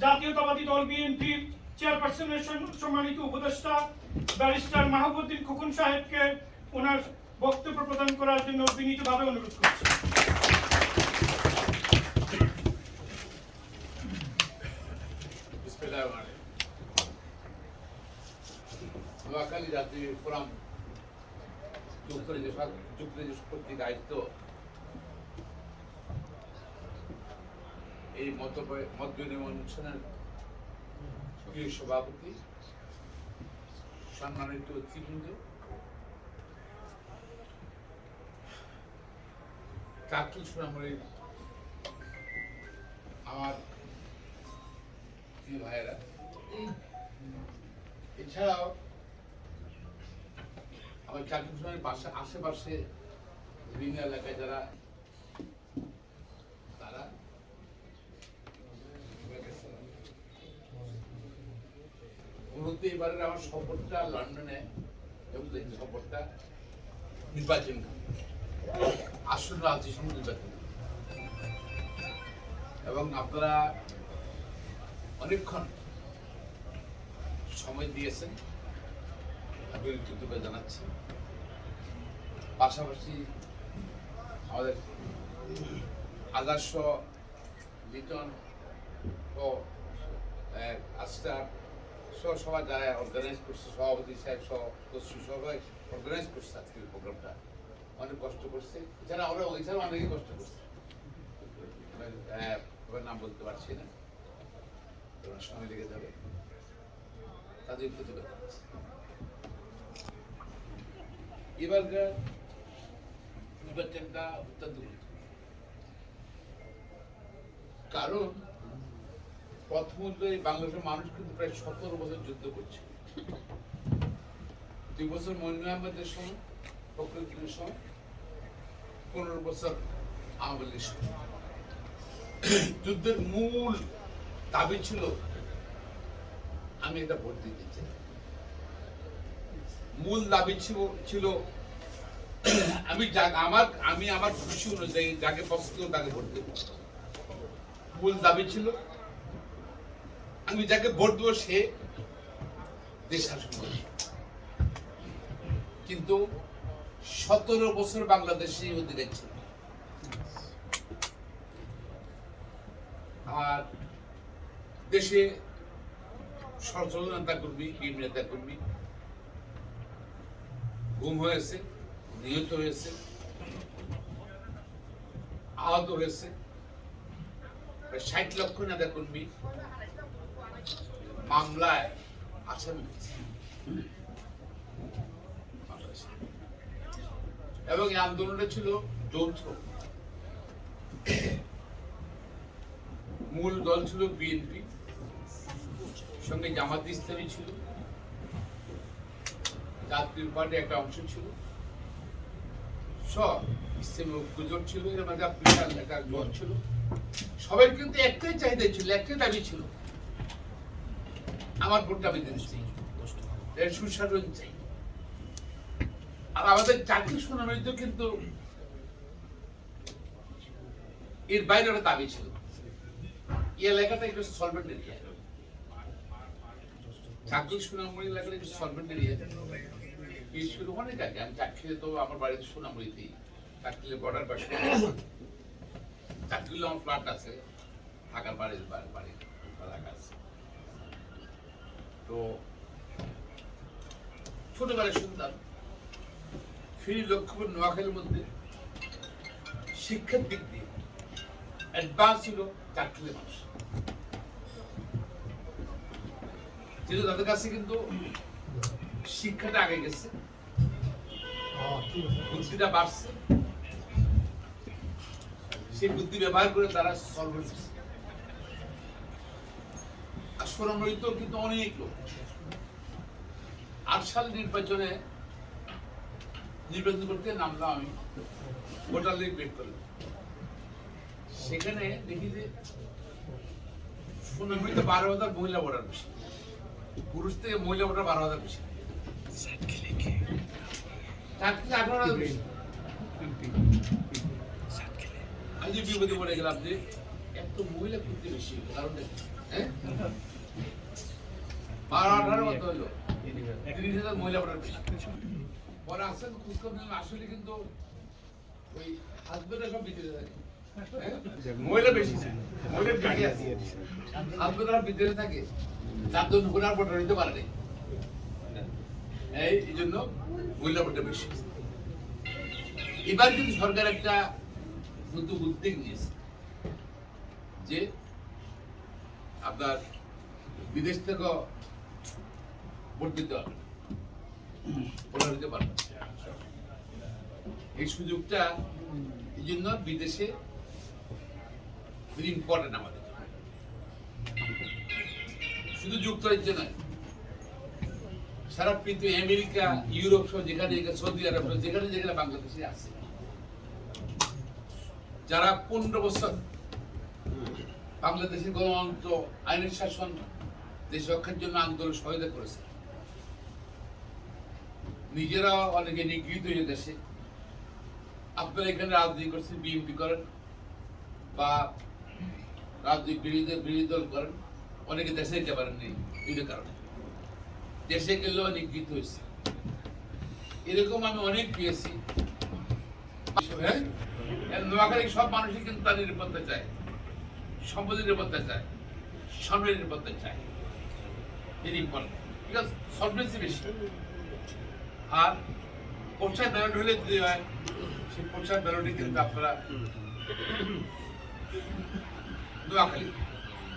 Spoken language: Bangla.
জাতীয়তাবাদী দল বিএনপির চেয়ারপারসনের সম্মানিত উপদেষ্টা ব্যারিস্টার মাহবুবউদ্দিন খোকন সাহেবকে ওনার বক্তব্য প্রদান করার জন্য বিনীতভাবে অনুরোধ করছি। নোয়াখালী জাতীয় ফোরাম যুক্তরাজ্য কর্তৃক আয়োজিত এই মত বিনিময় অনুষ্ঠানের প্রিয় সভাপতি, সম্মানিত অতিথিবৃন্দ, চাকরি সোনামুড়ির আমার প্রিয় ভাইয়েরা, এছাড়াও আমার চাকরি সোনামুড়ির আশেপাশে বিভিন্ন এলাকায় যারা তারা মূলত এবারের আমার সফরটা লন্ডনে এবং সফরটা নির্বাচন আসন্ন জাতিসংঘ নির্বাচন, এবং আপনারা অনেকক্ষণ সময় দিয়েছেন, আমি কৃতজ্ঞতা জানাচ্ছি। পাশাপাশি আমাদের আদর্শ লিটন ও আস্টার সবাই যারা অর্গানাইজ করছে, সভাপতি সাহেব সবাই অর্গানাইজ করছে আজকের প্রোগ্রামটা, অনেক কষ্ট করছে। এছাড়াও অনেকেই কষ্ট করছে, নাম বলতে পারছি না, সময় লেগে যাবে, তাদের প্রতিবাদ করছে। এবারকার নির্বাচনটা অত্যন্ত গুরুত্বপূর্ণ, কারণ প্রথমত এই বাংলাদেশের মানুষ কিন্তু প্রায় 17 বছর যুদ্ধ করছে। 2 বছর মইনুল আহমেদের সময়, ফখরুদ্দিনের সময়, 15 বছর আওয়ামী লীগের সময়। যুদ্ধের মূল দাবি ছিল আমি একটা ভোট দিতে চাই। মূল দাবি ছিল আমি আমার খুশি অনুযায়ী যাকে পছন্দ তাকে ভোট দেব। মূল দাবি ছিল আমি যাকে ভোট দেবো সে দেশ শাসন করবে। কিন্তু 17 বছর বাংলাদেশে অধিকার ছিল, আর দেশে ষড়যন্ত্র নেতা কর্মী, বিভিন্ন নেতা কর্মী গুম হয়েছে, নিহত হয়েছে, আহত হয়েছে। 60 লক্ষ নেতা কর্মী মামলায় আসামি হয়েছে, এবং এই আন্দোলনটা ছিল যৌথ। মূল দল ছিল বিএনপি, সঙ্গে জামাত ইসলামী ছিল, জাতীয় পার্টি একটা অংশ ছিল, সব ইসলামী ঐক্যজোট ছিল, এর মধ্যে বিশাল একটা জোট ছিল। সবাই কিন্তু একটাই চাহিদা ছিল, একটাই দাবি ছিল, আমার ভোটটা আমি দিতে চাই, এর সুশাসন চাই। আর আমাদের চাকরি সোনামুড়িতে কিন্তু এর বাইরে একটা দাবি ছিল, এই এলাকাটা একটু সলভেন্ট এরিয়া, চাকরি সোনামুড়ি এলাকাটা একটু সলভেন্ট এরিয়া। বিশেষ করে অনেক আগে আমি চাকরিতে, তো আমার বাড়িতে সোনামুড়িতেই, চাকরিলে বর্ডার পাশে, চাকরিলে আমার ফ্ল্যাট আছে, থাকার বাড়ির এলাকা আছে। তো ছোটবেলায় শুনতাম ফিরি লক্ষ্মীপুর নোয়াখালীর মধ্যে শিক্ষার দিক দিয়ে অ্যাডভান্স ছিল চাকরিলে মানুষ, যেহেতু তাদের কাছে কিন্তু শিক্ষাটা আগে গেছে, বুদ্ধিটা বাড়ছে, সেই বুদ্ধি ব্যবহার করে তারা সলভ হয়েছে। আর সোনামুড়িতেও কিন্তু অনেক লোক 8 সাল নির্বাচন করতে নামলাম আমি, ভোটার লিগ বের করলাম। সেখানে দেখি যে সোনামুড়িতে 12,000 মহিলা ভোটার বেশি, পুরুষ থেকে মহিলা ভোটার 12,000 বেশি, চাকরি 18,000 বেশি। আমি বিপদে পড়ে গেলাম যে এত মহিলা করতে বেশি, কারণ হ্যাঁ 12-18 কত হলো 30,000 মহিলা ভোটার বেশি। পরে আসেন খোঁজখবর নিলাম, আসলে কিন্তু ওই হাজবেন্ডরা সব বিদেশে থাকে, হ্যাঁ? মহিলা বেশি না, মহিলা বেশি আছে, হাজবেন্ডরা বিদেশে থাকে, তার জন্য ভোটার ভোটার হইতে পারে নাই। এই জন্য মহিলা ভোটার বেশি। এবার কিন্তু সরকার একটা নতুন উদ্যোগ নিয়েছে যে আপনার বিদেশ থেকে ভোট দিতে হবে, ভোটার হতে পারবে। এই সুযোগটা এই জন্য বিদেশে খুব ইম্পর্টেন্ট আমাদের, শুধু যুক্তরাজ্য নয়, সারা পৃথিবী, আমেরিকা, ইউরোপ সহ যেখানে সৌদি আরব যেখানে যেখানে বাংলাদেশে আছে, যারা 15 বছর বাংলাদেশের গণতন্ত্র, আইনের শাসন, দেশ রক্ষার জন্য আন্দোলন সহায়তা করেছে, নিজেরা অনেকে নিগৃহীত হয়ে দেশে, আপনারা এখানে রাজনীতি করছেন, বিএনপি করেন বা রাজনৈতিক বিরোধী দল করেন, অনেকে দেশে যেতে পারেননি এই কারণে, দেশে গেলেও নিগৃহীত হয়েছে। এরকম আমি অনেক পেয়েছি। নোয়াখালীর সব মানুষই কিন্তু তার নিরাপত্তা চায়, সম্পদের নিরাপত্তা চায়, সম্মানের নিরাপত্তা চায়, ঠিক আছে, সবচেয়ে বেশি। আর পোশাক ব্যালট হলে যদি হয়, সেই পোশাক ব্যালটে কিন্তু আপনারা নোয়াখালী